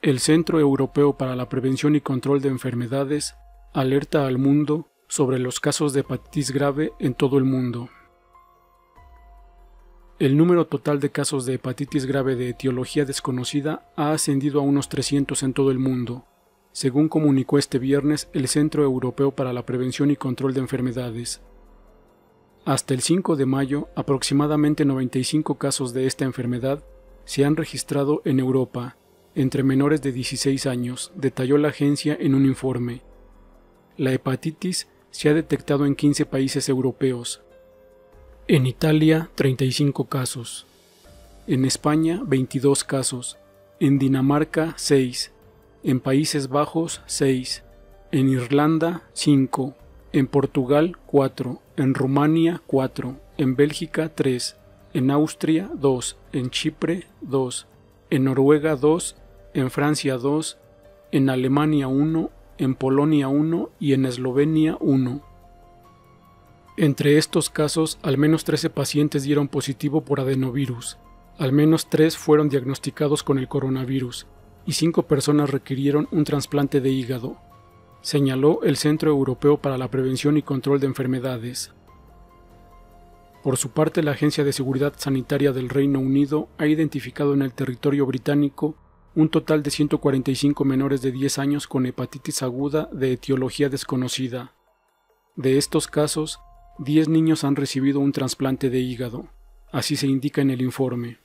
El Centro Europeo para la Prevención y Control de Enfermedades alerta al mundo sobre los casos de hepatitis grave en todo el mundo. El número total de casos de hepatitis grave de etiología desconocida ha ascendido a unos 300 en todo el mundo, según comunicó este viernes el Centro Europeo para la Prevención y Control de Enfermedades. Hasta el 5 de mayo, aproximadamente 95 casos de esta enfermedad se han registrado en Europa, entre menores de 16 años, detalló la agencia en un informe. La hepatitis se ha detectado en 15 países europeos. En Italia, 35 casos. En España, 22 casos. En Dinamarca, 6. En Países Bajos, 6. En Irlanda, 5. En Portugal, 4. En Rumania, 4. En Bélgica, 3. En Austria, 2. En Chipre, 2. En Noruega, 2. En Francia 2, en Alemania 1, en Polonia 1 y en Eslovenia 1. Entre estos casos, al menos 13 pacientes dieron positivo por adenovirus, al menos 3 fueron diagnosticados con el coronavirus y 5 personas requirieron un trasplante de hígado, señaló el Centro Europeo para la Prevención y Control de Enfermedades. Por su parte, la Agencia de Seguridad Sanitaria del Reino Unido ha identificado en el territorio británico un total de 145 menores de 10 años con hepatitis aguda de etiología desconocida. De estos casos, 10 niños han recibido un trasplante de hígado, así se indica en el informe.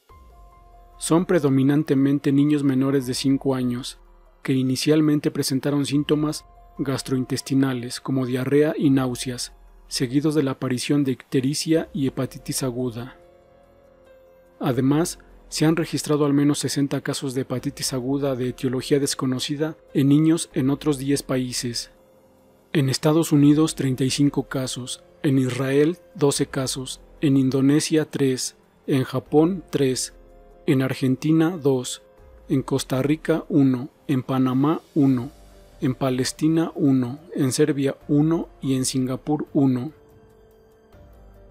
Son predominantemente niños menores de 5 años, que inicialmente presentaron síntomas gastrointestinales como diarrea y náuseas, seguidos de la aparición de ictericia y hepatitis aguda. Además, se han registrado al menos 60 casos de hepatitis aguda de etiología desconocida en niños en otros 10 países. En Estados Unidos 35 casos, en Israel 12 casos, en Indonesia 3, en Japón 3, en Argentina 2, en Costa Rica 1, en Panamá 1, en Palestina 1, en Serbia 1 y en Singapur 1.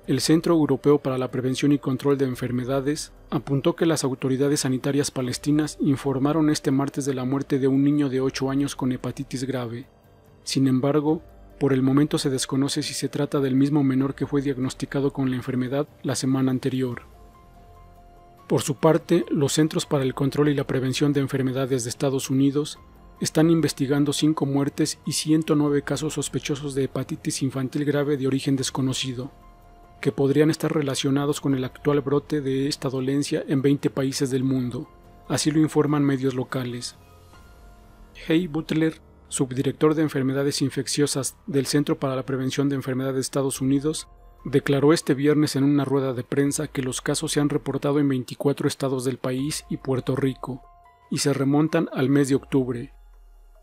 El Centro Europeo para la Prevención y Control de Enfermedades apuntó que las autoridades sanitarias palestinas informaron este martes de la muerte de un niño de 8 años con hepatitis grave. Sin embargo, por el momento se desconoce si se trata del mismo menor que fue diagnosticado con la enfermedad la semana anterior. Por su parte, los Centros para el Control y la Prevención de Enfermedades de Estados Unidos están investigando 5 muertes y 109 casos sospechosos de hepatitis infantil grave de origen desconocido, que podrían estar relacionados con el actual brote de esta dolencia en 20 países del mundo, así lo informan medios locales. Jay Butler, subdirector de enfermedades infecciosas del Centro para la Prevención de Enfermedades de Estados Unidos, declaró este viernes en una rueda de prensa que los casos se han reportado en 24 estados del país y Puerto Rico, y se remontan al mes de octubre.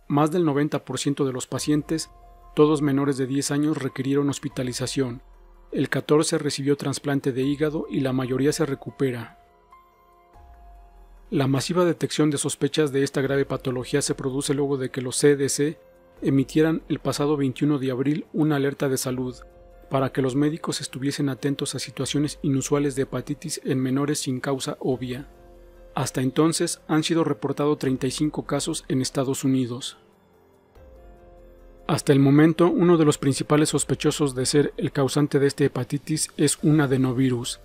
Más del 90% de los pacientes, todos menores de 10 años, requirieron hospitalización. El 14 recibió trasplante de hígado y la mayoría se recupera. La masiva detección de sospechas de esta grave patología se produce luego de que los CDC emitieran el pasado 21 de abril una alerta de salud para que los médicos estuviesen atentos a situaciones inusuales de hepatitis en menores sin causa obvia. Hasta entonces han sido reportados 35 casos en Estados Unidos. Hasta el momento, uno de los principales sospechosos de ser el causante de esta hepatitis es un adenovirus.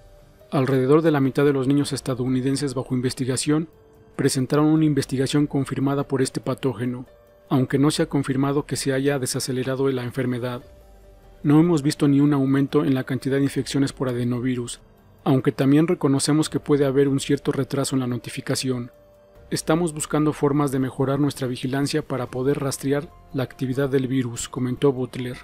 Alrededor de la mitad de los niños estadounidenses bajo investigación presentaron una investigación confirmada por este patógeno, aunque no se ha confirmado que se haya desacelerado la enfermedad. No hemos visto ni un aumento en la cantidad de infecciones por adenovirus, aunque también reconocemos que puede haber un cierto retraso en la notificación. Estamos buscando formas de mejorar nuestra vigilancia para poder rastrear la actividad del virus, comentó Butler.